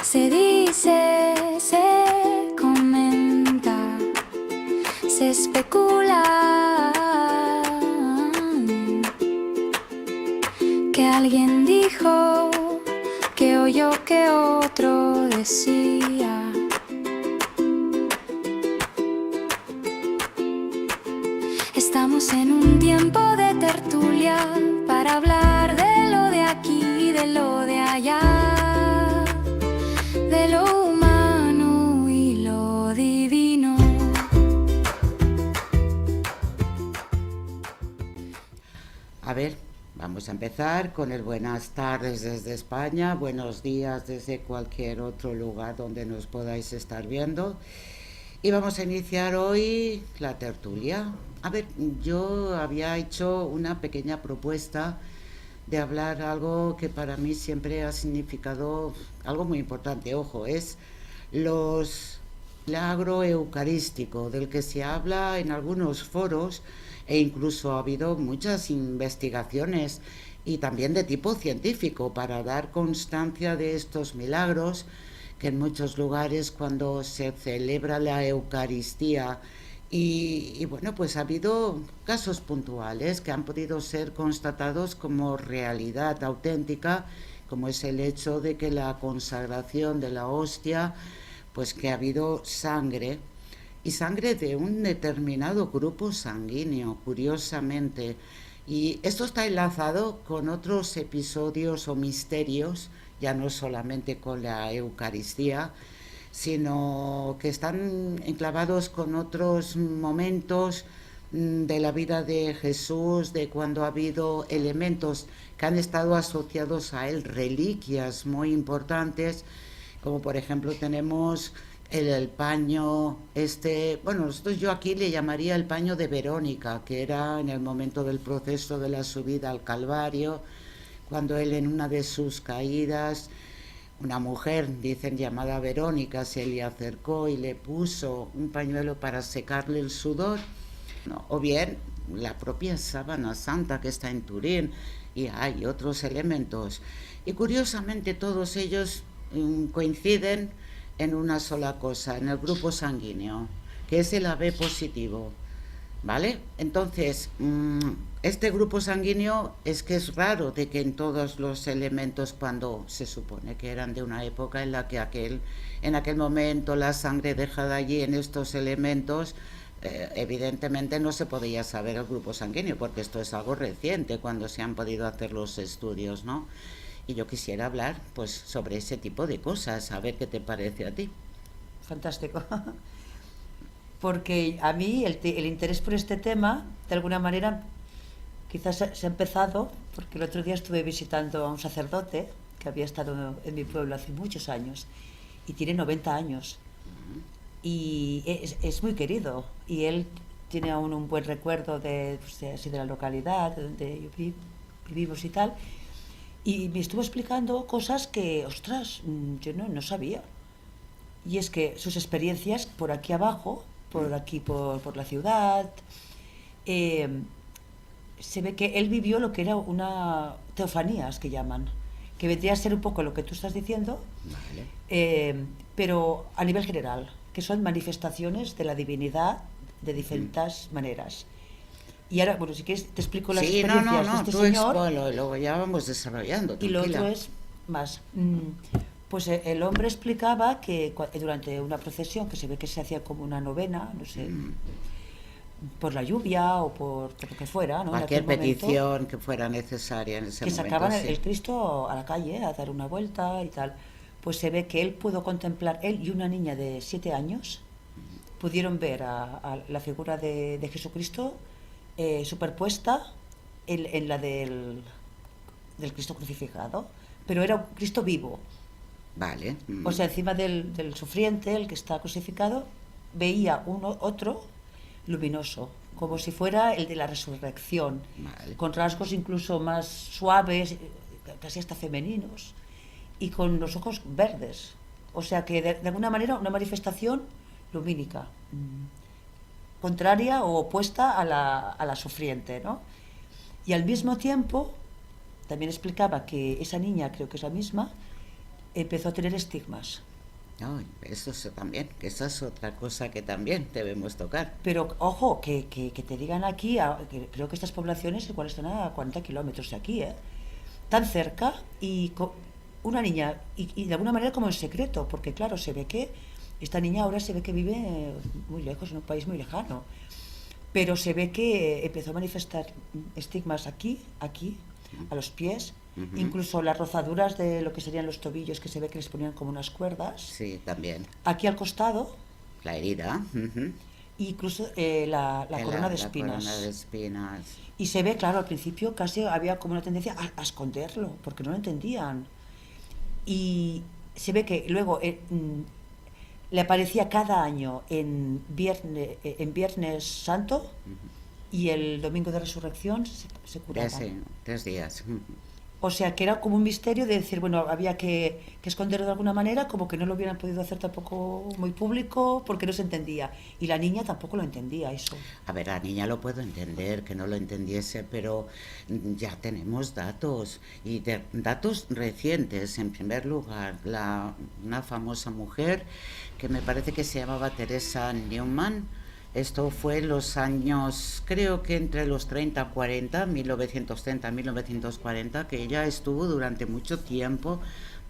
Se dice, se comenta, se especula que alguien dijo, que oyó que otro decía. Estamos en un tiempo de tertulia para hablar de lo de aquí y de lo de allá, de lo humano y lo divino. A ver, vamos a empezar con el buenas tardes desde España, buenos días desde cualquier otro lugar donde nos podáis estar viendo. Y vamos a iniciar hoy la tertulia. A ver, yo había hecho una pequeña propuesta de hablar algo que para mí siempre ha significado algo muy importante. Ojo, es los milagro eucarístico, del que se habla en algunos foros e incluso ha habido muchas investigaciones y también de tipo científico para dar constancia de estos milagros, que en muchos lugares cuando se celebra la Eucaristía y bueno, pues ha habido casos puntuales que han podido ser constatados como realidad auténtica, como es el hecho de que la consagración de la hostia, pues que ha habido sangre, y sangre de un determinado grupo sanguíneo, curiosamente. Y esto está enlazado con otros episodios o misterios, ya no solamente con la Eucaristía, sino que están enclavados con otros momentos de la vida de Jesús, de cuando ha habido elementos que han estado asociados a él, reliquias muy importantes, como por ejemplo tenemos el paño, bueno, yo aquí le llamaría el paño de Verónica, que era en el momento del proceso de la subida al Calvario, cuando él en una de sus caídas, una mujer, dicen llamada Verónica, se le acercó y le puso un pañuelo para secarle el sudor, ¿no? O bien la propia sábana santa que está en Turín, y hay otros elementos. Y curiosamente todos ellos coinciden en una sola cosa, en el grupo sanguíneo, que es el AB positivo, ¿vale? Entonces, este grupo sanguíneo es que es raro de que en todos los elementos, cuando se supone que eran de una época en la que en aquel momento la sangre dejada allí en estos elementos, evidentemente no se podía saber el grupo sanguíneo, porque esto es algo reciente cuando se han podido hacer los estudios, ¿no? Y yo quisiera hablar pues sobre ese tipo de cosas, a ver qué te parece a ti. Fantástico. Porque a mí el interés por este tema, de alguna manera, quizás se ha empezado, porque el otro día estuve visitando a un sacerdote que había estado en mi pueblo hace muchos años y tiene 90 años. Y es muy querido. Y él tiene aún un buen recuerdo así de la localidad donde vivimos y tal. Y me estuvo explicando cosas que, ostras, yo no sabía. Y es que sus experiencias por aquí abajo, por aquí, por la ciudad, se ve que él vivió lo que era una teofanías, que llaman, que vendría a ser un poco lo que tú estás diciendo, Vale. pero a nivel general, que son manifestaciones de la divinidad de diferentes maneras. Y ahora, bueno, si quieres te explico las Sí, experiencias de este tú señor. luego ya vamos desarrollando, Y lo tranquila. otro es más. Pues el hombre explicaba que durante una procesión, que se ve que se hacía como una novena, no sé, por la lluvia o por lo que fuera, ¿no? Cualquier En aquel momento, petición que fuera necesaria en ese que momento, sacaban sí. el Cristo a la calle a dar una vuelta y tal. Pues se ve que él pudo contemplar, él y una niña de 7 años, pudieron ver a la figura de Jesucristo superpuesta en la del Cristo crucificado, pero era un Cristo vivo. Vale. O sea, encima del sufriente, el que está crucificado, veía otro luminoso, como si fuera el de la resurrección, Vale. con rasgos incluso más suaves, casi hasta femeninos, y con los ojos verdes. O sea que de alguna manera una manifestación lumínica, contraria o opuesta a la sufriente, ¿no? Y al mismo tiempo, también explicaba que esa niña, creo que es la misma, empezó a tener estigmas. Ay, eso también, que esa es otra cosa que también debemos tocar. Pero ojo, que te digan aquí, que creo que estas poblaciones igual están a 40 kilómetros de aquí, ¿eh? Tan cerca y una niña, y de alguna manera como en secreto, porque claro, se ve que esta niña ahora se ve que vive muy lejos, en un país muy lejano, pero se ve que empezó a manifestar estigmas aquí, a los pies, incluso las rozaduras de lo que serían los tobillos, que se ve que les ponían como unas cuerdas, Sí, también. aquí al costado, La herida. incluso la corona de espinas. La corona de espinas. Y se ve, claro, al principio casi había como una tendencia a esconderlo, porque no lo entendían. Y se ve que luego le aparecía cada año en Viernes Santo y el Domingo de Resurrección se curaba. Sí, 3 días. O sea, que era como un misterio de decir, bueno, había que esconderlo de alguna manera, como que no lo hubieran podido hacer tampoco muy público, porque no se entendía. Y la niña tampoco lo entendía, eso. A ver, la niña lo puedo entender, que no lo entendiese, pero ya tenemos datos, y datos recientes. En primer lugar, una famosa mujer que me parece que se llamaba Teresa Neumann. Esto fue en los años, creo que entre los 30-40, 1930-1940, que ella estuvo durante mucho tiempo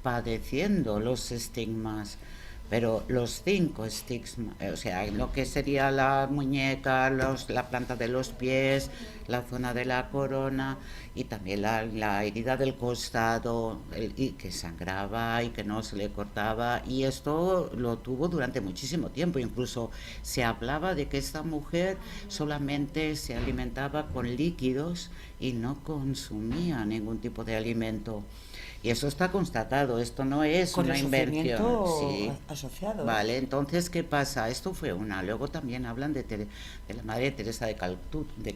padeciendo los estigmas. Pero los 5 estigmas, o sea, lo que sería la muñeca, la planta de los pies, la zona de la corona y también la herida del costado, y que sangraba y que no se le cortaba. Y esto lo tuvo durante muchísimo tiempo. Incluso se hablaba de que esta mujer solamente se alimentaba con líquidos y no consumía ningún tipo de alimento. Y eso está constatado, esto no es Con una el invención. sufrimiento Sí. asociado. Vale, entonces, ¿qué pasa? Esto fue una. Luego también hablan de la Madre Teresa de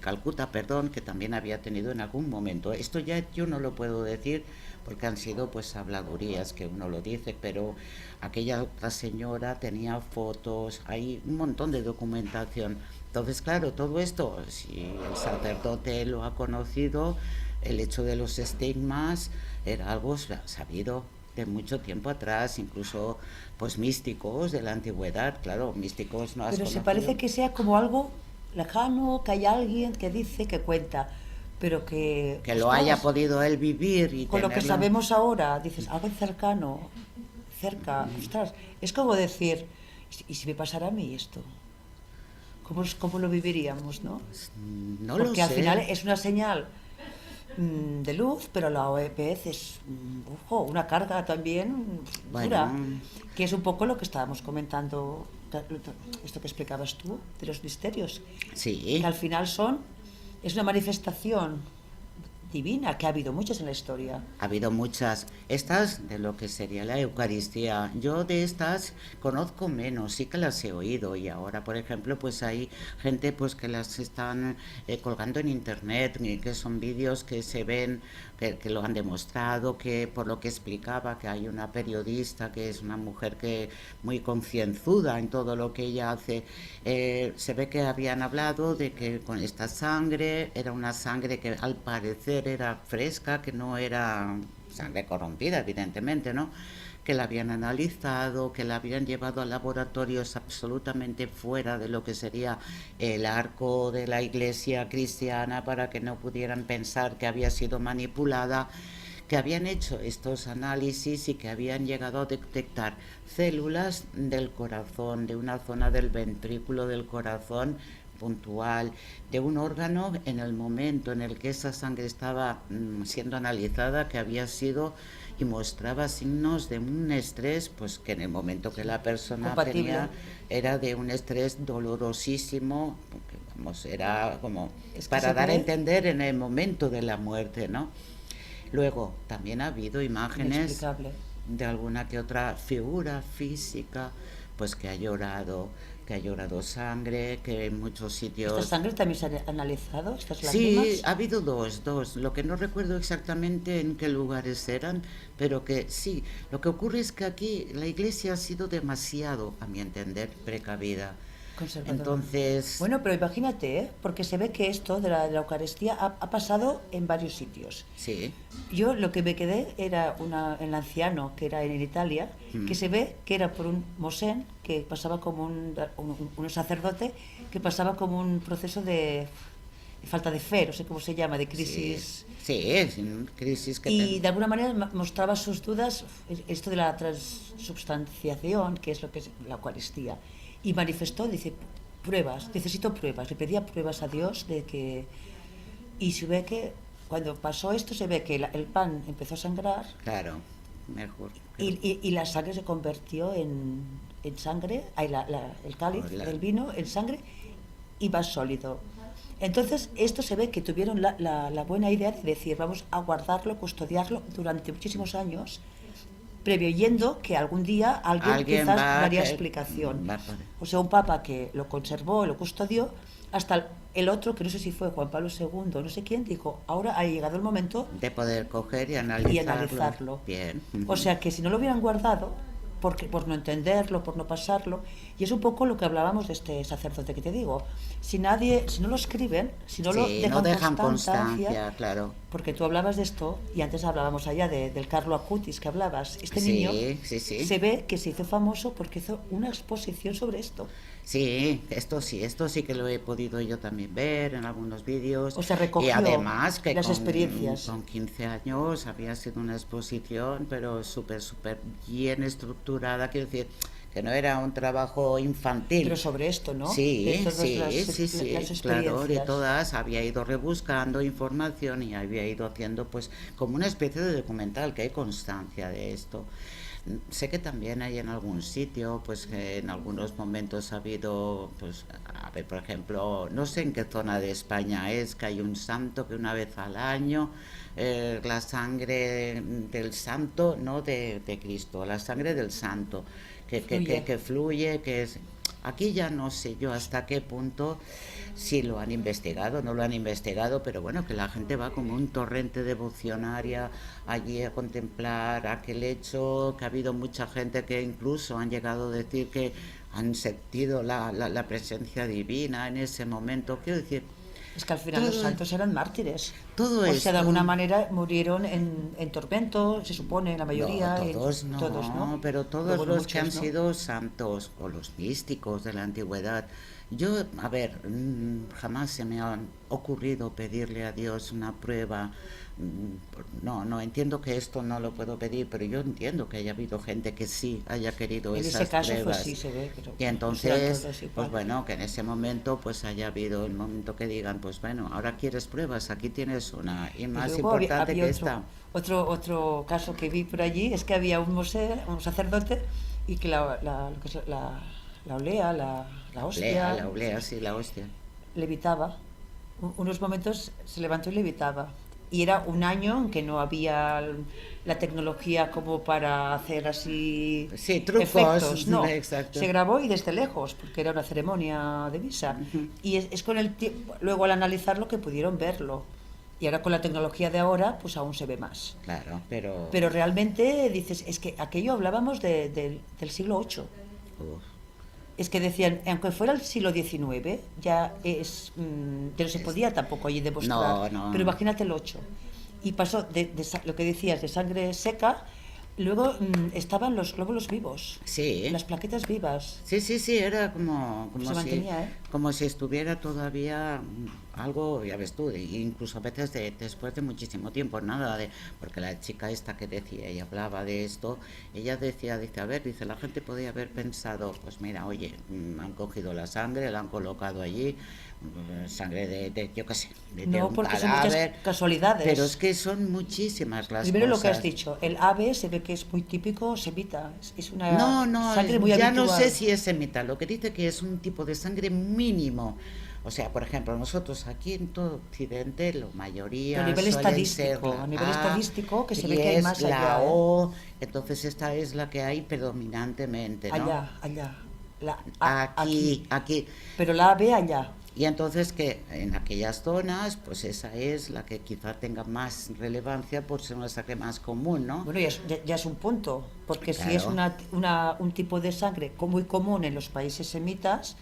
Calcuta, perdón, que también había tenido en algún momento. Esto ya yo no lo puedo decir porque han sido pues habladurías que uno lo dice, pero aquella otra señora tenía fotos, hay un montón de documentación. Entonces, claro, todo esto, si el sacerdote lo ha conocido, el hecho de los estigmas era algo sabido de mucho tiempo atrás, incluso pues místicos de la antigüedad, claro, místicos no has Pero se conocido. parece que sea como algo lejano, que hay alguien que dice, que cuenta, pero que... Que lo ostras, haya podido él vivir y con lo que tenerlo. sabemos ahora, dices, algo cercano, cerca, ostras, es como decir, ¿y si me pasara a mí esto? ¿Cómo lo viviríamos, no? No lo Porque al sé. final es una señal de luz, pero la OEPS es ojo, una carga también dura, Bueno. que es un poco lo que estábamos comentando, esto que explicabas tú, de los misterios, Sí. que al final es una manifestación divina, que ha habido muchas en la historia. Ha habido muchas. Estas de lo que sería la Eucaristía, yo de estas conozco menos, sí que las he oído, y ahora, por ejemplo, pues hay gente pues que las están colgando en internet, que son vídeos que se ven, que lo han demostrado, que por lo que explicaba, que hay una periodista que es una mujer que muy concienzuda en todo lo que ella hace, se ve que habían hablado de que con esta sangre era una sangre que al parecer era fresca, que no era sangre corrompida, evidentemente, ¿no? Que la habían analizado, que la habían llevado a laboratorios absolutamente fuera de lo que sería el arco de la iglesia cristiana para que no pudieran pensar que había sido manipulada, que habían hecho estos análisis y que habían llegado a detectar células del corazón, de una zona del ventrículo del corazón puntual, de un órgano en el momento en el que esa sangre estaba siendo analizada, que había sido y mostraba signos de un estrés, pues que en el momento que la persona Compatible. tenía era de un estrés dolorosísimo, porque, vamos, era como Es que para se dar a puede- entender en el momento de la muerte, ¿no? Luego, también ha habido imágenes Inexplicable. de alguna que otra figura física, pues que ha llorado sangre, que en muchos sitios... ¿Esta sangre también se ha analizado? ¿Estas Sí, lágrimas? ha habido dos. Lo que no recuerdo exactamente en qué lugares eran, pero que sí. Lo que ocurre es que aquí la iglesia ha sido demasiado, a mi entender, precavida. Conservador. Entonces, Bueno, pero imagínate, ¿eh? Porque se ve que esto de la Eucaristía ha pasado en varios sitios. sí, Yo lo que me quedé era el anciano, que era en Italia, que se ve que era por un mosén, que pasaba como un sacerdote, que pasaba como un proceso de falta de fe, no sé cómo se llama, de crisis. sí, es una crisis que Y de alguna manera mostraba sus dudas, esto de la transubstanciación, que es lo que es la Eucaristía. Y manifestó, dice, pruebas, necesito pruebas. Le pedía pruebas a Dios de que... Y se ve que cuando pasó esto, se ve que el pan empezó a sangrar claro, mejor. y la sangre se convirtió en sangre, el cáliz del vino en sangre y más sólido. Entonces, esto se ve que tuvieron la buena idea de decir, vamos a guardarlo, custodiarlo durante muchísimos años, preveyendo que algún día alguien quizás daría explicación. O sea, un papa que lo conservó, lo custodió, hasta el otro, que no sé si fue Juan Pablo II, no sé quién, dijo, ahora ha llegado el momento De poder coger y analizarlo. Bien. O sea, que si no lo hubieran guardado, por no entenderlo, por no pasarlo, y es un poco lo que hablábamos de este sacerdote que te digo, si no lo escriben, si no lo Sí, no dejan constancia, claro. porque tú hablabas de esto, y antes hablábamos allá del Carlo Acutis que hablabas, este Sí, niño sí. se ve que se hizo famoso porque hizo una exposición sobre esto. Sí, esto sí que lo he podido yo también ver en algunos vídeos. O sea, recogió y además que las experiencias. con 15 años había sido una exposición, pero súper bien estructurada, quiero decir, que no era un trabajo infantil. Pero sobre esto, ¿no? Sí, las claro, de experiencias. todas había ido rebuscando información y había ido haciendo pues como una especie de documental, que hay constancia de esto. Sé que también hay en algún sitio, pues que en algunos momentos ha habido, pues, a ver, por ejemplo, no sé en qué zona de España es, que hay un santo que una vez al año, la sangre del santo, no de Cristo, la sangre del santo, que fluye, que es... Aquí ya no sé yo hasta qué punto, si lo han investigado, no lo han investigado, pero bueno, que la gente va como un torrente devocionaria allí a contemplar aquel hecho, que ha habido mucha gente que incluso han llegado a decir que han sentido la presencia divina en ese momento. Quiero decir, es que al final los santos eran mártires. Todo o esto, sea, de alguna manera murieron en tormento, se supone, la mayoría. No, todos no, pero todos bueno, los muchos, que han ¿no? sido santos o los místicos de la antigüedad. Yo, a ver, jamás se me ha ocurrido pedirle a Dios una prueba. No, entiendo que esto no lo puedo pedir, pero yo entiendo que haya habido gente que sí haya querido en esas ese caso, pruebas. pues sí se ve, pero Y entonces, no pues bueno, que en ese momento pues haya habido el momento que digan, pues bueno, ahora quieres pruebas, aquí tienes una, y más y luego importante había que esta. Otro caso que vi por allí es que había un sacerdote y que la olea, la hostia, La oblea, sí, la hostia. levitaba. Unos momentos se levantó y levitaba. Y era un año en que no había la tecnología como para hacer así sí, trucos, efectos. No, exacto. se grabó y desde lejos, porque era una ceremonia de misa. Y es con el tiempo, luego al analizarlo que pudieron verlo. Y ahora con la tecnología de ahora, pues aún se ve más. Claro, pero... Pero realmente dices, es que aquello hablábamos del siglo VIII. Es que decían, aunque fuera el siglo XIX, ya ya no se podía tampoco allí demostrar. No. Pero imagínate el 8. Y pasó de lo que decías, de sangre seca, luego estaban los glóbulos vivos. Sí. Las plaquetas vivas. Sí, era como Se si, mantenía, como si estuviera todavía algo, ya ves tú, incluso a veces después de muchísimo tiempo, porque la chica esta que decía y hablaba de esto, ella decía, dice, la gente podía haber pensado, pues mira, oye, han cogido la sangre, la han colocado allí, sangre de yo qué sé, de un porque cadáver, son muchas casualidades. pero es que son muchísimas las Primero cosas. lo que has dicho, el ave se ve que es muy típico semita, es una No, sangre muy ya habitual. no sé si es semita, lo que dice que es un tipo de sangre mínimo. O sea, por ejemplo, nosotros aquí en todo Occidente, la mayoría a nivel suelen ser estadístico, la a nivel A, estadístico, que se y ve que hay es más la allá. O, entonces esta es la que hay predominantemente, ¿no? Allá. La Aquí. Pero la AB allá. Y entonces que en aquellas zonas, pues esa es la que quizá tenga más relevancia por ser una sangre más común, ¿no? Bueno, ya es un punto. Porque si es Claro. un tipo de sangre muy común en los países semitas,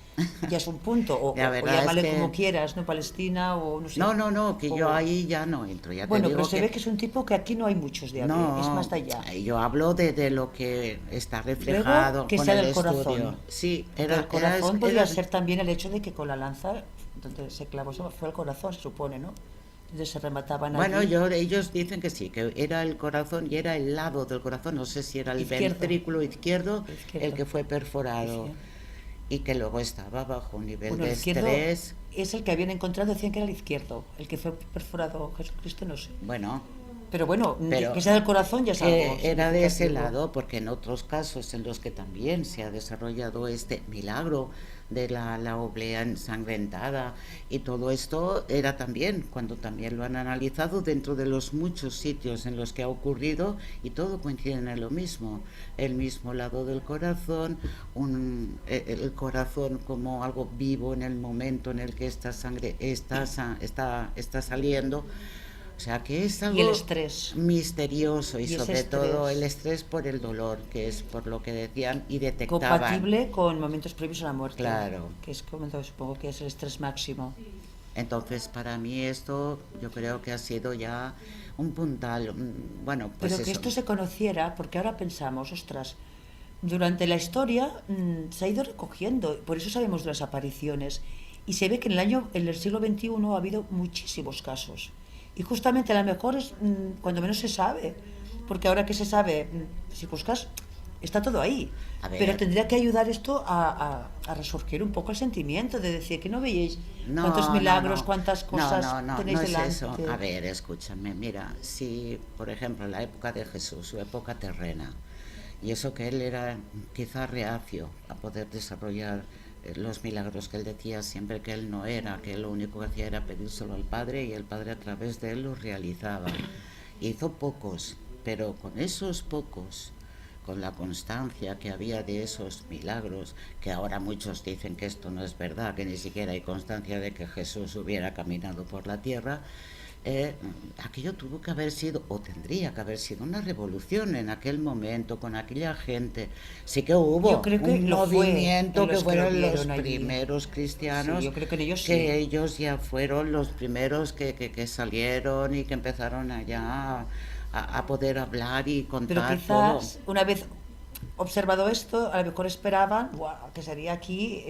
ya es un punto. La O verdad es llámale que como quieras, ¿no? Palestina o no sé. no, no, no, que yo O- ahí ya no entro, ya te bueno, pero digo se que ve que es un tipo que aquí no hay muchos es no, más de allá. yo hablo de lo que está Luego, reflejado que con sea el del estudio. corazón. Sí, Del corazón podría era, ser también el hecho de que con la lanza, donde se clavó, fue el corazón, se supone, ¿no? Entonces se remataban bueno, allí. ellos dicen que sí, que era el corazón y era el lado del corazón, no sé si era el Izquierdo. ventrículo izquierdo El el izquierdo. que fue perforado Decían. y que luego estaba bajo un nivel Bueno, el de izquierdo estrés. es el que habían encontrado, decían que era el izquierdo. El que fue perforado Jesucristo, no sé. Bueno, Pero bueno, pero que sea del corazón ya es algo que era de ese significativo. lado, porque en otros casos en los que también se ha desarrollado este milagro de la oblea ensangrentada y todo esto era también cuando también lo han analizado dentro de los muchos sitios en los que ha ocurrido y todo coincide en lo mismo, el mismo lado del corazón, el corazón como algo vivo en el momento en el que esta sangre está saliendo. O sea que es Y el algo estrés. misterioso y Y ese sobre todo el estrés estrés por el dolor, que es por lo que decían y detectaban. compatible con momentos previos a la muerte. Claro. Que es como, supongo que es el estrés máximo. Entonces para mí esto yo creo que ha sido ya un puntal, bueno, pues Pero que eso. esto se conociera, porque ahora pensamos, ostras, durante la historia se ha ido recogiendo, por eso sabemos de las apariciones. Y se ve que en el siglo XXI ha habido muchísimos casos. Y justamente a lo mejor es cuando menos se sabe, porque ahora que se sabe, si buscas, está todo ahí. A Pero ver, tendría que ayudar esto a resurgir un poco el sentimiento de decir que no veíais cuántos no, no, milagros, no, cuántas no, cosas no, no, no tenéis es delante. eso. A ver, escúchame, mira, si por ejemplo en la época de Jesús, su época terrena, y eso que él era quizá reacio a poder desarrollar los milagros que él decía siempre que él no era, que él lo único que hacía era pedírselo al Padre y el Padre a través de él los realizaba. Hizo pocos, pero con esos pocos, con la constancia que había de esos milagros, que ahora muchos dicen que esto no es verdad, que ni siquiera hay constancia de que Jesús hubiera caminado por la tierra, aquello tuvo que haber sido, o tendría que haber sido, una revolución en aquel momento, con aquella gente. Sí que Yo hubo creo que un lo fue movimiento en que los que lo fueron los vieron allí. primeros Sí, cristianos, yo creo que en ellos que sí. ellos ya fueron los primeros que salieron y que empezaron allá a poder hablar y Pero contar todo. quizás una vez observado esto, a lo mejor esperaban que sería aquí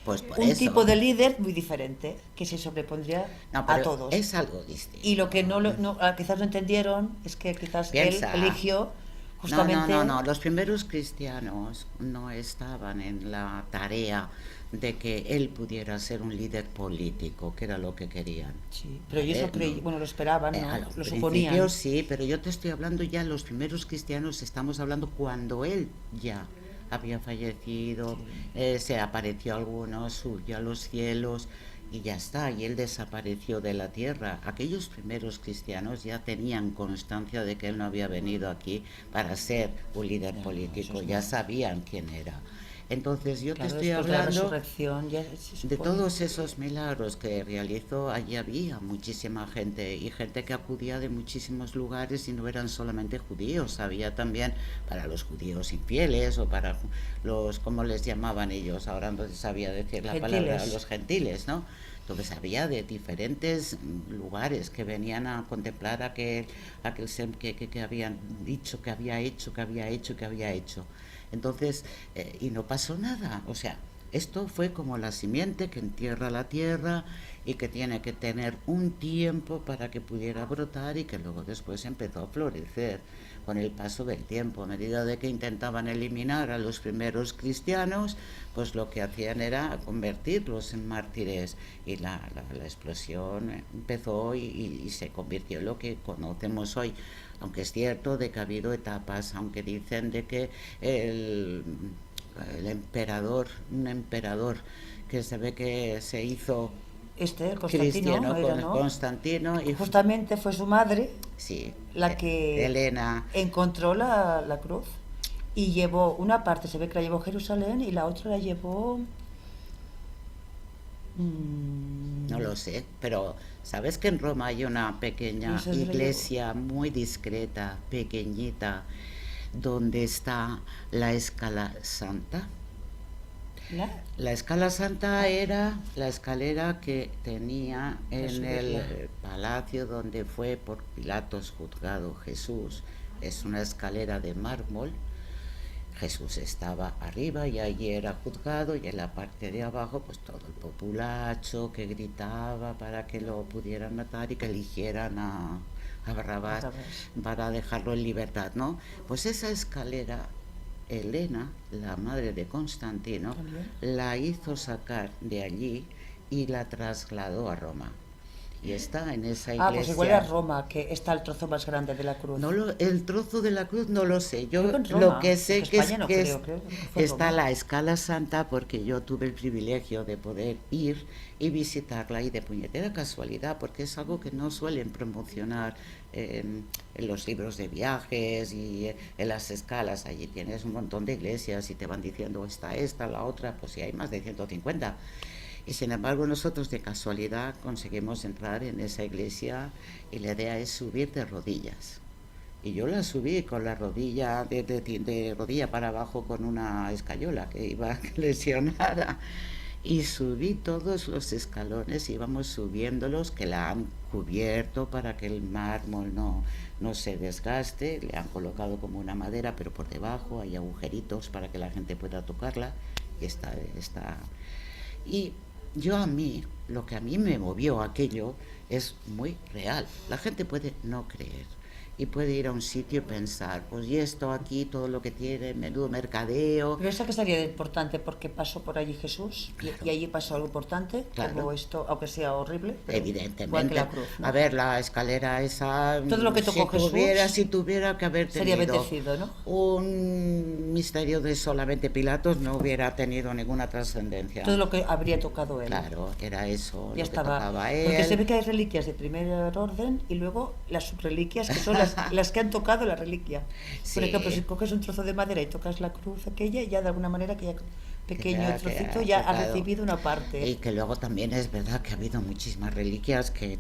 Pues por un tipo eso. de líder muy diferente, que se sobrepondría No, a pero todos. es algo distinto. Y lo que quizás no entendieron es que quizás él Piensa. eligió No, no, no, justamente. no. Los primeros cristianos no estaban en la tarea de que él pudiera ser un líder político, que era lo que querían. Sí, pero ellos ¿Vale? No. bueno, lo esperaban, ¿no? A los Lo principios suponían. sí, pero yo te estoy hablando ya, los primeros cristianos, estamos hablando cuando él ya había fallecido, Sí. se apareció a algunos, subió a los cielos y ya está, y él desapareció de la tierra. Aquellos primeros cristianos ya tenían constancia de que él no había venido aquí para ser un líder Ya, no, político, esos ya no. sabían quién era. Entonces yo te Claro, estoy después de la hablando resurrección ya se de supone. todos esos milagros que realizó. Allí había muchísima gente y gente que acudía de muchísimos lugares y no eran solamente judíos, había también para los judíos infieles o para los, ¿cómo les llamaban ellos? Ahora no sabía decir la palabra, Gentiles. los gentiles, ¿no? Entonces había de diferentes lugares que venían a contemplar aquel ser que habían dicho, que había hecho, que había hecho, que había hecho. Entonces, y no pasó nada, o sea, esto fue como la simiente que entierra la tierra y que tiene que tener un tiempo para que pudiera brotar y que luego después empezó a florecer con el paso del tiempo. A medida de que intentaban eliminar a los primeros cristianos, pues lo que hacían era convertirlos en mártires y la explosión empezó y se convirtió en lo que conocemos hoy. Aunque es cierto de que ha habido etapas, aunque dicen de que el emperador, un emperador que se ve que se hizo El Constantino, cristiano era, con ¿no? Constantino y Justamente fue su madre sí, la que Elena, encontró la cruz y llevó una parte, se ve que la llevó a Jerusalén y la otra la llevó. no lo sé, pero sabes que en Roma hay una No pequeña sé dónde la llevó. iglesia muy discreta, pequeñita, donde está la Escala Santa. La Escala Santa era la escalera que tenía en el palacio donde fue por Pilatos juzgado Jesús. Es una escalera de mármol. Jesús estaba arriba y allí era juzgado, y en la parte de abajo pues todo el populacho que gritaba para que lo pudieran matar y que eligieran a Barrabás para dejarlo en libertad, ¿no? Pues esa escalera Helena, la madre de Constantino, la hizo sacar de allí y la trasladó a Roma. Y está en esa iglesia. Pues igual era Roma, que está el trozo más grande de la cruz. No el trozo de la cruz no lo sé. Yo Roma, lo que sé que es no que creo está Roma. la Escala Santa, porque yo tuve el privilegio de poder ir y visitarla, y de puñetera casualidad, porque es algo que no suelen promocionar en los libros de viajes y en las escalas. Allí tienes un montón de iglesias y te van diciendo esta, la otra, pues si hay más de 150. Y sin embargo nosotros de casualidad conseguimos entrar en esa iglesia, y la idea es subir de rodillas. Y yo la subí con la rodilla, de rodilla para abajo, con una escayola que iba lesionada. Y subí todos los escalones, íbamos subiéndolos, que la han cubierto para que el mármol no se desgaste. Le han colocado como una madera, pero por debajo hay agujeritos para que la gente pueda tocarla. Y está. Y lo que a mí me movió aquello es muy real. La gente puede no creer y puede ir a un sitio y pensar, pues y esto aquí, todo lo que tiene, menudo mercadeo. Pero esa que sería importante porque pasó por allí Jesús, claro. y allí pasó algo importante, claro. Como esto, aunque sea horrible, pero evidentemente. igual que la cruz, ¿no? A ver, la escalera esa, todo lo que tocó Jesús si tuviera que haber tenido sería bendecido, ¿no? un misterio de solamente Pilatos, no hubiera tenido ninguna trascendencia. Todo lo que habría tocado él. Claro, era eso, ya lo estaba. que tocaba él. Porque se ve que hay reliquias de primer orden y luego las subreliquias, que son las que han tocado la reliquia. Sí. Por ejemplo, si coges un trozo de madera y tocas la cruz aquella, ya de alguna manera que ya pequeño trocito ya ha recibido una parte. Y que luego también es verdad que ha habido muchísimas reliquias que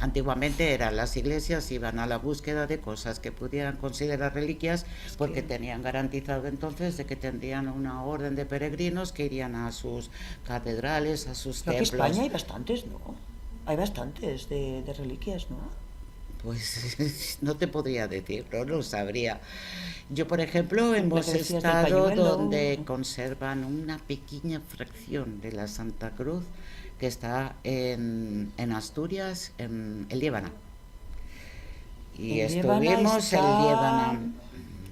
antiguamente eran las iglesias, iban a la búsqueda de cosas que pudieran considerar reliquias, porque tenían garantizado entonces de que tendrían una orden de peregrinos que irían a sus catedrales, a sus templos. En España hay bastantes, ¿no? Hay bastantes de reliquias, ¿no? Pues no te podría decir, no lo sabría. Yo, por ejemplo, hemos estado donde conservan una pequeña fracción de la Santa Cruz, que está en Asturias, en Liébana. Y estuvimos en Liébana.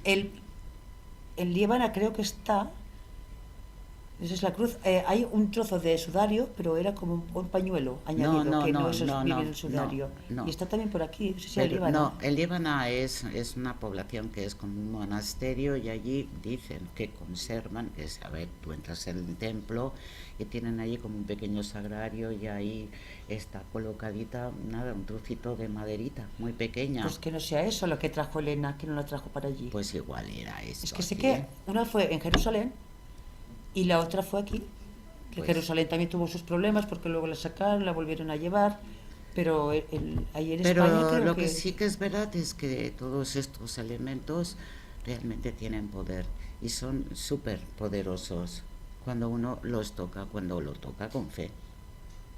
En Liébana creo que está. Esa es la cruz. Hay un trozo de sudario, pero era como un pañuelo añadido, vive en el sudario. Y está también por aquí, no sé si el Líbano. No, el Líbano es una población que es como un monasterio, y allí dicen que conservan, a ver, tú entras en el templo y tienen allí como un pequeño sagrario, y ahí está colocadita, un trocito de maderita muy pequeña. Pues que no sea eso lo que trajo Elena, que no la trajo para allí. Pues igual era eso. Es que sé que una fue en Jerusalén, y la otra fue aquí, que pues Jerusalén también tuvo sus problemas porque luego la sacaron, la volvieron a llevar, pero ahí en España creo lo que sí que es verdad es que todos estos elementos realmente tienen poder y son súper poderosos cuando uno los toca, cuando lo toca con fe,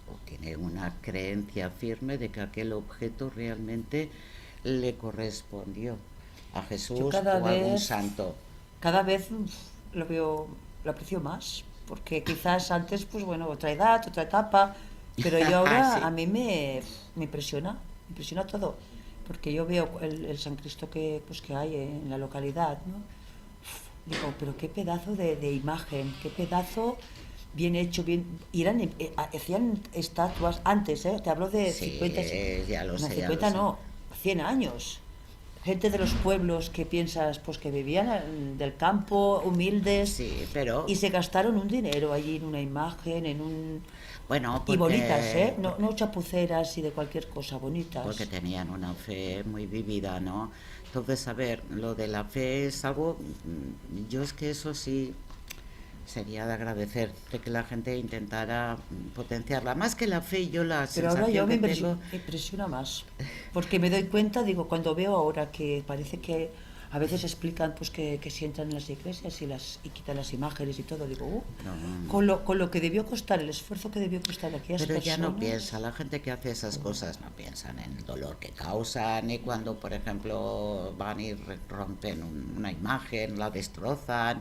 o tiene una creencia firme de que aquel objeto realmente le correspondió a Jesús o a algún santo. Cada vez lo aprecio más, porque quizás antes, pues bueno, otra edad, otra etapa, pero yo ahora sí. A mí me impresiona todo, porque yo veo el San Cristo que hay en la localidad, ¿no? Digo, pero qué pedazo de imagen, qué pedazo bien hecho, hacían estatuas antes, te hablo de 50, ya lo sé, 50 no, 100 años. Gente de los pueblos que piensas, pues que vivían del campo, humildes, sí, y se gastaron un dinero allí en una imagen, porque, y bonitas, no chapuceras y de cualquier cosa, bonitas. Porque tenían una fe muy vivida, ¿no? Entonces, a ver, lo de la fe es algo, yo es que eso sí sería de agradecer, de que la gente intentara potenciarla, más que la fe. Yo la Pero ahora yo me impresiona más, porque me doy cuenta, digo, cuando veo ahora que parece que A veces explican pues que si entran en las iglesias y quitan las imágenes y todo, digo, No. con lo que debió costar, el esfuerzo que debió costar aquí a Pero personas. ya no piensa, la gente que hace esas cosas no piensan en el dolor que causan, y cuando, por ejemplo, van y rompen una imagen, la destrozan,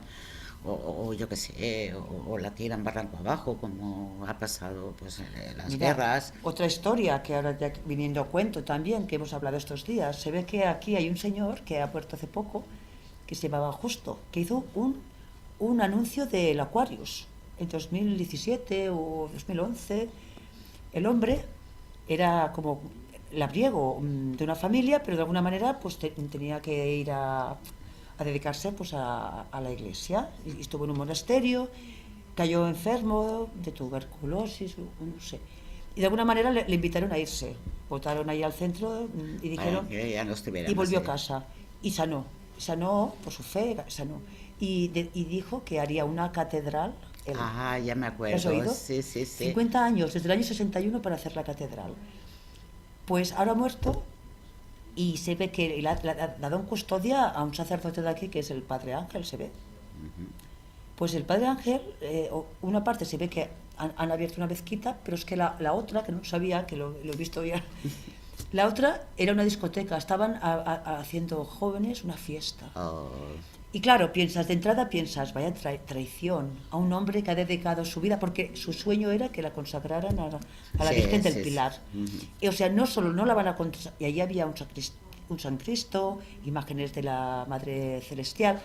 o yo qué sé, o la tiran barranco abajo, como ha pasado pues en las Mira, guerras. otra historia que ahora ya viniendo a cuento también, que hemos hablado estos días, se ve que aquí hay un señor que ha muerto hace poco, que se llamaba Justo, que hizo un anuncio del Aquarius en 2017 o 2011. El hombre era como labriego de una familia, pero de alguna manera pues tenía que ir a dedicarse pues a la iglesia. Y estuvo en un monasterio, cayó enfermo de tuberculosis, no sé. Y de alguna manera le invitaron a irse. Votaron ahí al centro y dijeron... Que ya no estuviera Y más volvió a allá. casa. Y sanó por su fe, sanó. Y dijo que haría una catedral. Él. Ah, ya me ¿Lo has acuerdo. oído? Sí, sí, sí. 50 años, desde el año 61 para hacer la catedral. Pues ahora ha muerto y se ve que le ha dado en custodia a un sacerdote de aquí que es el Padre Ángel, se ve. Pues el Padre Ángel, una parte se ve que han abierto una mezquita, pero es que la otra, que no sabía, que lo he visto ya, la otra era una discoteca, estaban haciendo jóvenes una fiesta. Oh, Y claro, de entrada piensas, vaya traición a un hombre que ha dedicado su vida, porque su sueño era que la consagraran a la sí, Virgen del sí, sí. Pilar. Y, o sea, no solo no la van a consagrar, y allí había un San Cristo, imágenes de la Madre Celestial,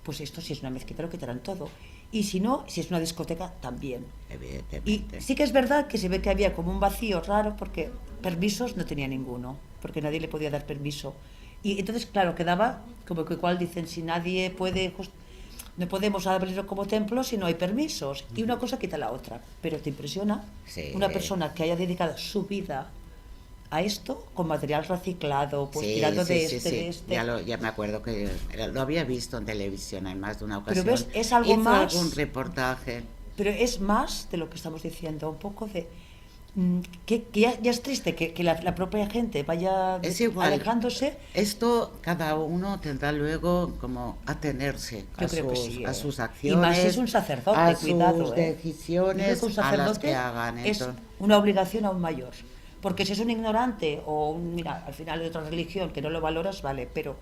pues esto si es una mezquita lo quitarán todo. Y si no, si es una discoteca, también. Y evidentemente. sí que es verdad que se ve que había como un vacío raro, porque permisos no tenía ninguno, porque nadie le podía dar permiso. Y entonces, claro, quedaba como que igual dicen, si nadie puede, no podemos abrirlo como templo si no hay permisos. Y una cosa quita la otra. Pero te impresiona Sí. una persona que haya dedicado su vida a esto, con material reciclado, pues Sí, tirando sí, de sí, este, sí. de este. Ya me acuerdo que lo había visto en televisión en más de una Pero ocasión. ves, es algo Hizo más. algún reportaje. Pero es más de lo que estamos diciendo, un poco de... que ya es triste que la propia gente vaya Es igual. alejándose. Esto cada uno tendrá luego como atenerse Yo creo que sí, a sus acciones, y más si es un sacerdote, a cuidado, sus Yo decisiones, creo que un a las sacerdote que hagan. es Entonces, una obligación aún mayor. Porque si es un ignorante o mira, al final de otra religión que no lo valoras, vale, pero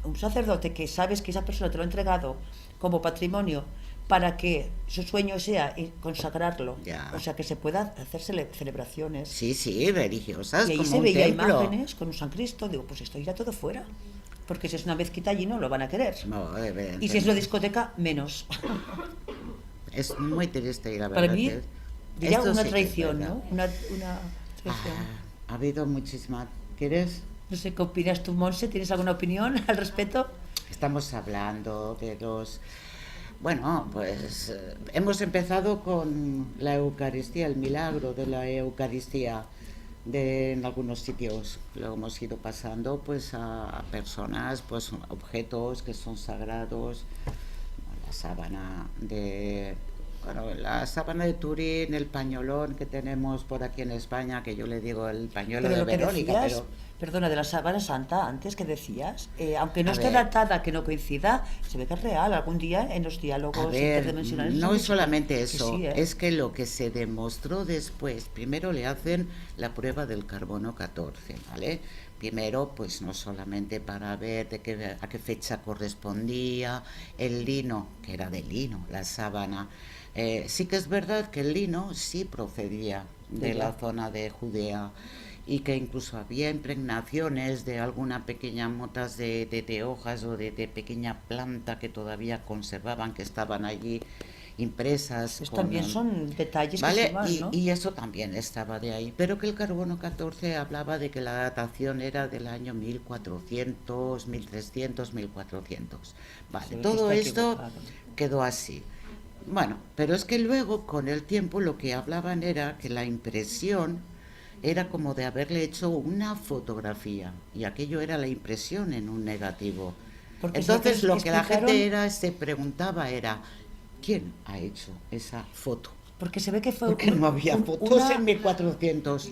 un sacerdote que sabes que esa persona te lo ha entregado como patrimonio para que su sueño sea consagrarlo, Ya. o sea, que se pueda hacer celebraciones. sí, sí, religiosas, Y ahí como se un veía templo. imágenes con un San Cristo, digo, pues esto irá todo fuera. Porque si es una mezquita allí no lo van a querer. No, Y si es una discoteca, menos. es muy triste y la Para verdad mí, es- diría esto una sí que es traición, verdad. ¿no? Una traición. Ha habido muchísimas. ¿Quieres? No sé qué opinas tú, Monse, ¿tienes alguna opinión al respecto? Estamos hablando de los... Bueno, pues hemos empezado con la Eucaristía, el milagro de la Eucaristía en algunos sitios. Lo hemos ido pasando pues a personas, pues objetos que son sagrados, la sábana de... Bueno, la sábana de Turín, el pañolón que tenemos por aquí en España, que yo le digo el pañuelo Pero de lo que Verónica, decías, pero... perdona, de la sábana santa, antes que decías, aunque no A esté ver. datada, que no coincida, se ve que es real. Algún día en los A diálogos ver, interdimensionales... no es solamente eso, sí, es que lo que se demostró después, primero le hacen la prueba del carbono 14, ¿vale? Primero, pues no solamente para ver a qué fecha correspondía el lino, que era de lino, la sábana. Sí que es verdad que el lino sí procedía de la zona de Judea, y que incluso había impregnaciones de alguna pequeña motas de hojas o de pequeña planta que todavía conservaban, que estaban allí impresas. Pues también son detalles que ¿vale? se van, ¿no? Y eso también estaba de ahí. Pero que el carbono 14 hablaba de que la datación era del año 1400, 1300, 1400. Vale, Se ve que todo está esto equivocado. quedó así. Bueno, pero es que luego con el tiempo lo que hablaban era que la impresión era como de haberle hecho una fotografía, y aquello era la impresión en un negativo. Porque Entonces siempre lo que la explicaron- gente se preguntaba era, ¿quién ha hecho esa foto? Porque se ve que fue Porque no había fotos una- en 1400.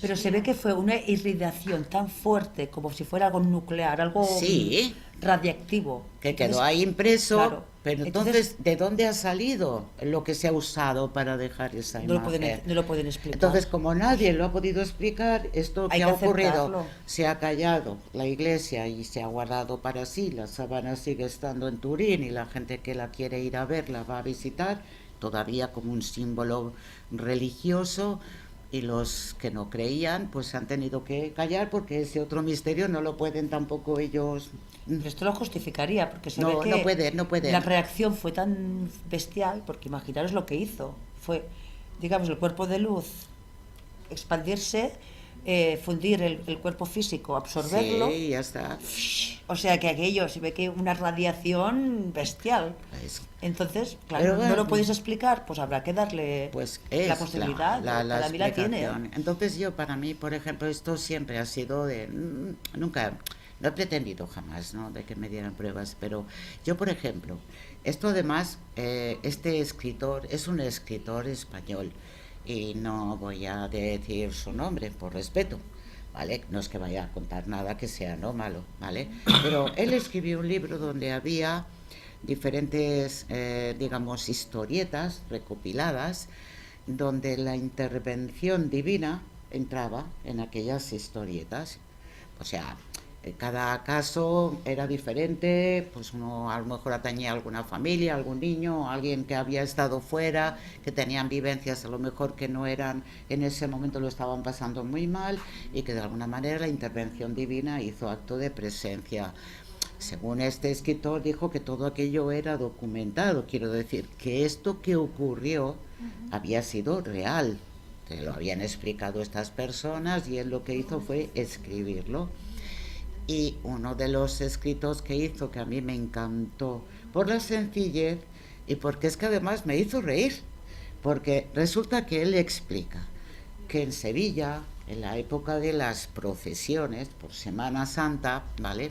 pero se ve que fue una irradiación tan fuerte como si fuera algo nuclear, algo Sí, radiactivo. que quedó Entonces, ahí impreso, claro, pero entonces, ¿de dónde ha salido lo que se ha usado para dejar esa no lo, imagen? no lo pueden explicar. Entonces, como nadie lo ha podido explicar, esto Hay que que ha ocurrido, aceptarlo. se ha callado la iglesia y se ha guardado para sí. La sábana sigue estando en Turín y la gente que la quiere ir a ver la va a visitar, todavía como un símbolo religioso, y los que no creían pues han tenido que callar porque ese otro misterio no lo pueden tampoco ellos. Pero esto lo justificaría, porque se No, ve que no puede. la reacción fue tan bestial, porque imaginaros lo que hizo. Fue, digamos, el cuerpo de luz expandirse, fundir el cuerpo físico, absorberlo. Sí, ya está. O sea que aquello se ve que una radiación bestial. Pues, Entonces, claro, pero no bueno, lo podéis explicar, pues habrá que darle pues la es posibilidad. la Para mí la tiene. explicación. Entonces yo, para mí, por ejemplo, esto siempre ha sido de... Nunca, no he pretendido jamás, ¿no?, de que me dieran pruebas, pero yo, por ejemplo, esto además, este escritor es un escritor español y no voy a decir su nombre por respeto, ¿vale? No es que vaya a contar nada que sea no malo, ¿vale? Pero él escribió un libro donde había diferentes, digamos, historietas recopiladas, donde la intervención divina entraba en aquellas historietas. O sea, cada caso era diferente, pues uno a lo mejor atañía a alguna familia, algún niño, alguien que había estado fuera, que tenían vivencias a lo mejor que no eran, en ese momento lo estaban pasando muy mal, y que de alguna manera la intervención divina hizo acto de presencia. Según este escritor, dijo que todo aquello era documentado, quiero decir, que esto que ocurrió había sido real, que lo habían explicado estas personas, y él lo que hizo fue escribirlo. Y uno de los escritos que hizo, que a mí me encantó por la sencillez y porque es que además me hizo reír, porque resulta que él explica que en Sevilla, en la época de las procesiones por Semana Santa, ¿vale?,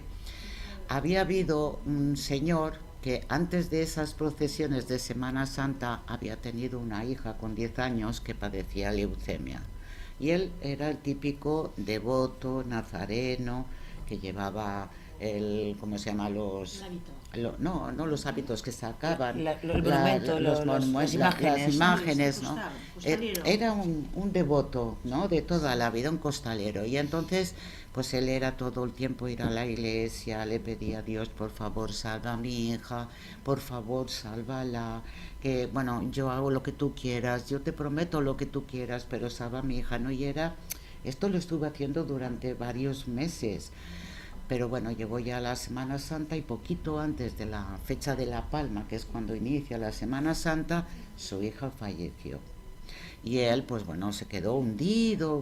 había habido un señor que antes de esas procesiones de Semana Santa había tenido una hija con 10 años que padecía leucemia. Y él era el típico devoto nazareno que llevaba el, ¿cómo se llama? Los... no los hábitos que sacaban, el monumento, las imágenes, ¿no? Era un devoto, ¿no?, de toda la vida, un costalero. Y entonces, pues él era todo el tiempo ir a la iglesia, le pedía a Dios, por favor, salva a mi hija, por favor, sálvala, que, bueno, yo hago lo que tú quieras, yo te prometo lo que tú quieras, pero salva a mi hija, ¿no? Y esto lo estuve haciendo durante varios meses. Pero bueno, llegó ya la Semana Santa y poquito antes de la fecha de La Palma, que es cuando inicia la Semana Santa, su hija falleció. Y él, pues bueno, se quedó hundido.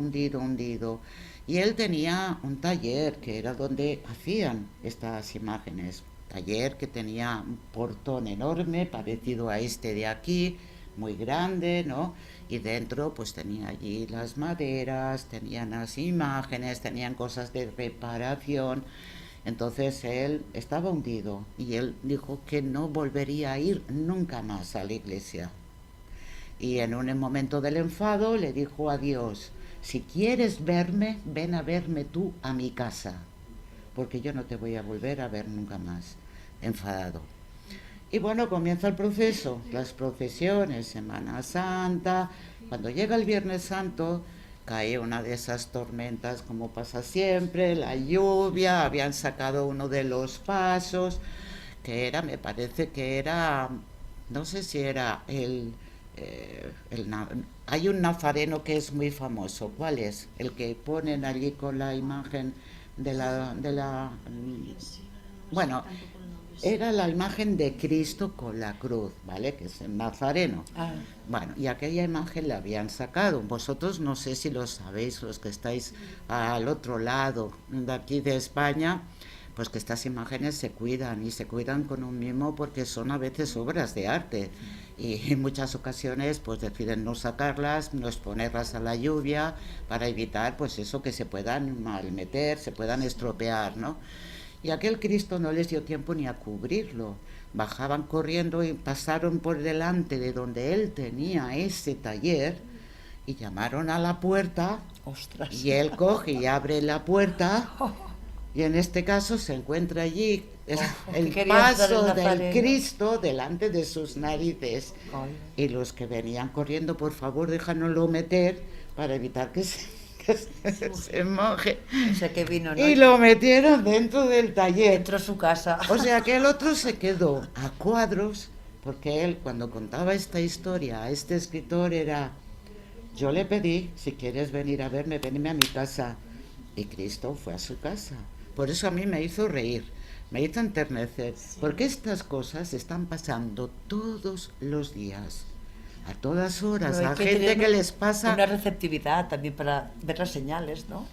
Y él tenía un taller que era donde hacían estas imágenes. Taller que tenía un portón enorme, parecido a este de aquí, muy grande, ¿no? Y dentro pues tenía allí las maderas, tenían las imágenes, tenían cosas de reparación. Entonces él estaba hundido y él dijo que no volvería a ir nunca más a la iglesia. Y en un momento del enfado le dijo a Dios: si quieres verme, ven a verme tú a mi casa, porque yo no te voy a volver a ver nunca más. Enfadado. Y bueno, comienza el proceso, las procesiones, Semana Santa. Cuando llega el Viernes Santo, cae una de esas tormentas como pasa siempre, la lluvia, habían sacado uno de los pasos, que era, me parece que era, no sé si era hay un nazareno que es muy famoso. ¿Cuál es? El que ponen allí con la imagen de la bueno, era la imagen de Cristo con la cruz, ¿vale?, que es el nazareno. Bueno, y aquella imagen la habían sacado. Vosotros no sé si lo sabéis, los que estáis al otro lado de aquí de España, pues que estas imágenes se cuidan, y se cuidan con un mimo, porque son a veces obras de arte, y en muchas ocasiones pues deciden no sacarlas, no exponerlas a la lluvia, para evitar pues eso, que se puedan malmeter, se puedan estropear, ¿no? Y aquel Cristo no les dio tiempo ni a cubrirlo. bajaban corriendo y pasaron por delante de donde él tenía ese taller y llamaron a la puerta. Ostras. Y él coge y abre la puerta y en este caso se encuentra allí el paso del Cristo delante de sus narices. Ay. Y los que venían corriendo, por favor, déjanoslo meter para evitar que se moje. O sea que vino, ¿no? Y lo metieron dentro del taller. Dentro de su casa. O sea que el otro se quedó a cuadros, porque él cuando contaba esta historia a este escritor era: yo le pedí, si quieres venir a verme, venme a mi casa. Y Cristo fue a su casa. Por eso a mí me hizo reír, me hizo enternecer, porque estas cosas están pasando todos los días, a todas horas, Pero a hay que gente tener que les pasa... una receptividad también para ver las señales, ¿no?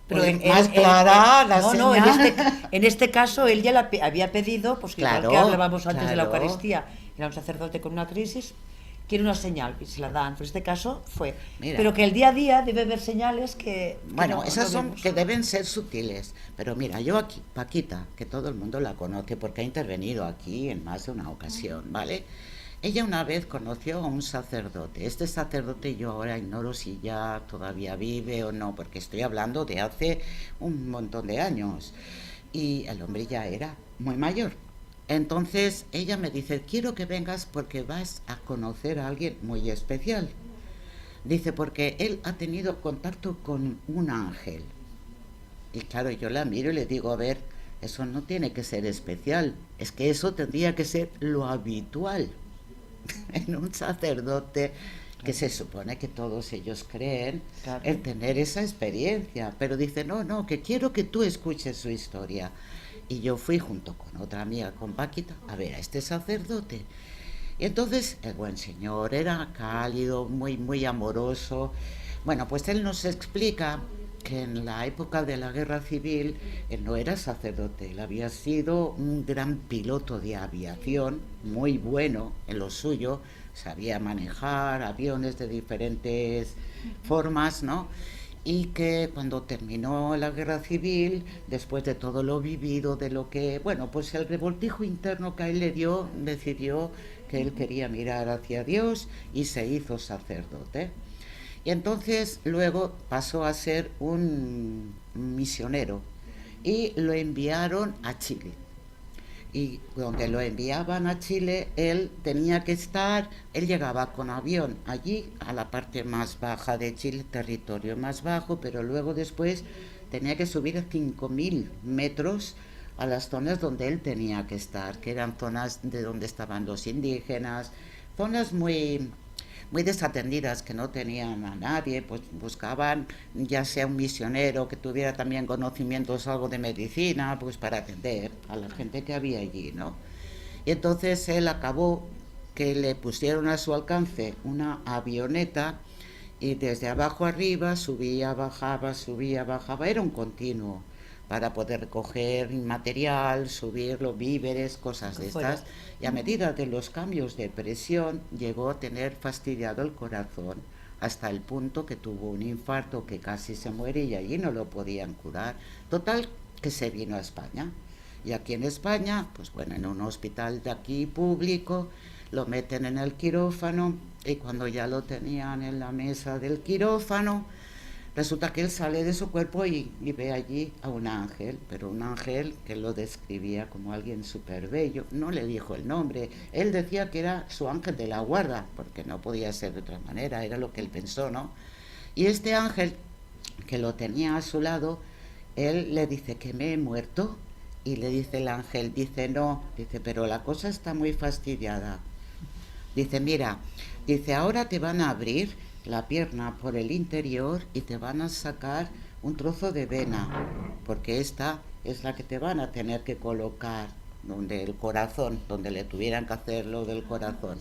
Pues más clara la no, señal. en este caso él ya había pedido, pues Claro, igual que hablábamos antes de la claro. Eucaristía, era un sacerdote con una crisis, quiere una señal y se la dan. Pues este caso fue. Mira. Pero que el día a día debe haber señales que Bueno, no, esas no son vemos. que deben ser sutiles. Pero mira, yo aquí, Paquita, que todo el mundo la conoce porque ha intervenido aquí en más de una ocasión, ¿vale? Ella una vez conoció a un sacerdote. Este sacerdote yo ahora ignoro si ya todavía vive o no, porque estoy hablando de hace un montón de años. Y el hombre ya era muy mayor. Entonces ella me dice: quiero que vengas porque vas a conocer a alguien muy especial. Dice, porque él ha tenido contacto con un ángel. Y claro, yo la miro y le digo: a ver, eso no tiene que ser especial, es que eso tendría que ser lo habitual en un sacerdote, que se supone que todos ellos creen, Claro. el tener esa experiencia. Pero dice: no, que quiero que tú escuches su historia. Y yo fui junto con otra amiga, con Paquita, a ver a este sacerdote. Y entonces el buen señor era cálido, muy, muy amoroso. Bueno, pues él nos explica que en la época de la guerra civil él no era sacerdote, él había sido un gran piloto de aviación, muy bueno en lo suyo, sabía manejar aviones de diferentes formas, ¿no? Y que cuando terminó la guerra civil, después de todo lo vivido, de lo que, bueno, pues el revoltijo interno que a él le dio, decidió que él quería mirar hacia Dios y se hizo sacerdote. Y entonces luego pasó a ser un misionero y lo enviaron a Chile. Y donde lo enviaban a Chile, él tenía que estar, él llegaba con avión allí a la parte más baja de Chile, territorio más bajo, pero luego después tenía que subir a 5.000 metros a las zonas donde él tenía que estar, que eran zonas de donde estaban los indígenas, zonas muy desatendidas, que no tenían a nadie, pues buscaban ya sea un misionero que tuviera también conocimientos algo de medicina, pues para atender a la gente que había allí, ¿no? Y entonces él acabó que le pusieron a su alcance una avioneta y desde abajo arriba subía, bajaba, era un continuo para poder recoger material, subirlo, víveres, cosas de estas. Y a medida de los cambios de presión llegó a tener fastidiado el corazón hasta el punto que tuvo un infarto, que casi se muere y allí no lo podían curar. Total, que se vino a España. Y aquí en España, pues bueno, en un hospital de aquí público, lo meten en el quirófano y cuando ya lo tenían en la mesa del quirófano, resulta que él sale de su cuerpo y ve allí a un ángel, pero un ángel que lo describía como alguien súper bello. No le dijo el nombre, él decía que era su ángel de la guarda, porque no podía ser de otra manera, era lo que él pensó, ¿no? Y este ángel, que lo tenía a su lado, él le dice: que me he muerto. Y le dice el ángel, dice: no, dice, pero la cosa está muy fastidiada. Dice: mira, dice, ahora te van a abrir la pierna por el interior y te van a sacar un trozo de vena, porque esta es la que te van a tener que colocar donde el corazón, donde le tuvieran que hacer lo del corazón.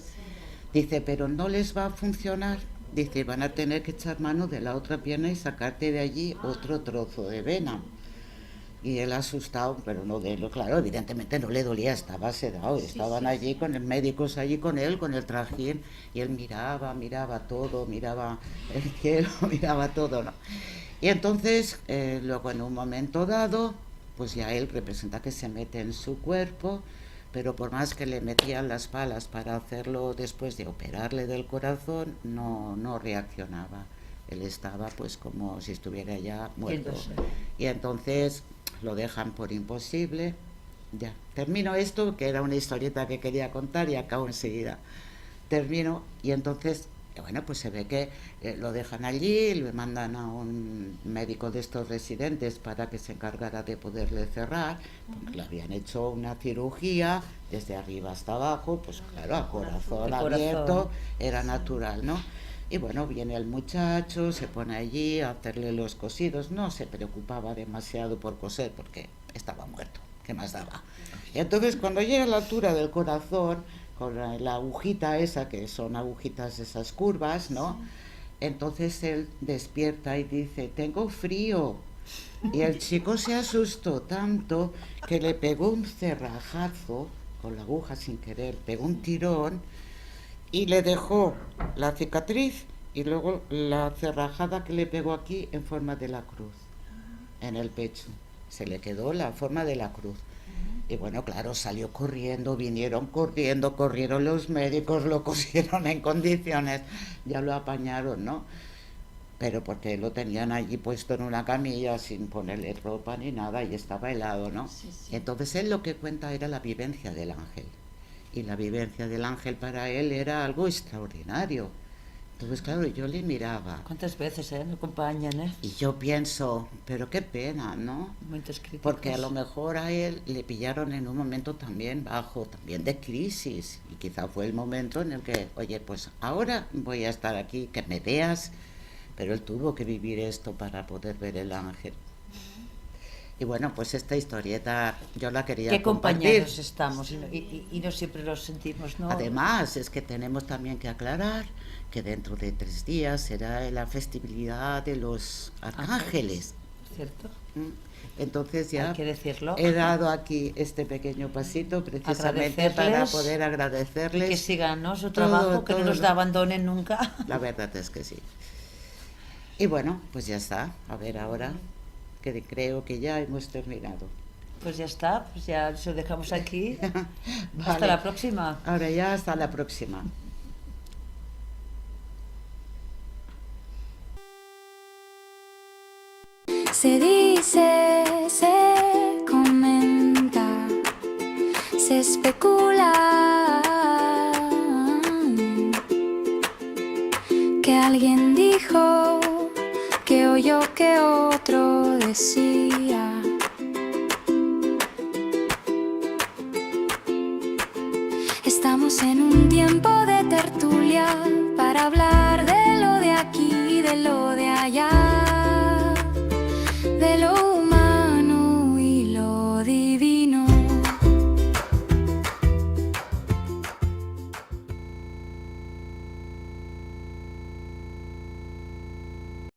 Dice: pero no les va a funcionar. Dice: van a tener que echar mano de la otra pierna y sacarte de allí otro trozo de vena. Y él asustado, pero no de lo claro, evidentemente no le dolía, estaba sedado, estaban allí con el médicos allí con él, con el trajín, y él miraba todo, miraba el cielo, miraba todo, ¿no? Y entonces, luego en un momento dado, pues ya él representa que se mete en su cuerpo, pero por más que le metían las palas para hacerlo después de operarle del corazón, no reaccionaba. Él estaba pues como si estuviera ya muerto. Y entonces lo dejan por imposible. Ya, termino esto, que era una historieta que quería contar y acabo enseguida. Termino y entonces, bueno, pues se ve que lo dejan allí, le mandan a un médico de estos residentes para que se encargara de poderle cerrar, porque le habían hecho una cirugía desde arriba hasta abajo, pues claro, a corazón abierto, era natural, ¿no? Y bueno, viene el muchacho, se pone allí a hacerle los cosidos, no se preocupaba demasiado por coser porque estaba muerto, ¿qué más daba? Y entonces cuando llega a la altura del corazón, con la agujita esa, que son agujitas esas curvas, ¿no? Entonces él despierta y dice, tengo frío. Y el chico se asustó tanto que le pegó un cerrajazo con la aguja sin querer, pegó un tirón y le dejó la cicatriz y luego la cerrajada que le pegó aquí en forma de la cruz, en el pecho. Se le quedó la forma de la cruz. Y bueno, claro, salió corriendo, vinieron corriendo, corrieron los médicos, lo cosieron en condiciones, ya lo apañaron, ¿no? Pero porque lo tenían allí puesto en una camilla sin ponerle ropa ni nada y estaba helado, ¿no? Sí. Entonces él lo que cuenta era la vivencia del ángel. Y la vivencia del ángel para él era algo extraordinario. Entonces, claro, yo le miraba. ¿Cuántas veces me acompañan, Y yo pienso, pero qué pena, ¿no? Momentos críticos. Porque a lo mejor a él le pillaron en un momento también bajo, también de crisis. Y quizá fue el momento en el que, oye, pues ahora voy a estar aquí, que me veas. Pero él tuvo que vivir esto para poder ver el ángel. Y bueno, pues esta historieta yo la quería Qué compartir. compañeros estamos y no siempre los sentimos, ¿no? Además, es que tenemos también que aclarar que dentro de 3 días será la festividad de los arcángeles. ¿Cierto? Entonces ya hay que decirlo. He dado aquí este pequeño pasito precisamente para poder agradecerles. Y que sigan, ¿no? Su trabajo, que no nos abandonen nunca. La verdad es que sí. Y bueno, pues ya está. A ver ahora, que creo que ya hemos terminado. Pues ya está, pues ya lo dejamos aquí. Vale. Hasta la próxima. Ahora ya hasta la próxima. Se dice, se comenta, se especula que alguien dijo, que oyó que otro decía. Estamos en un tiempo de tertulia para hablar de lo de aquí y de lo de allá, de lo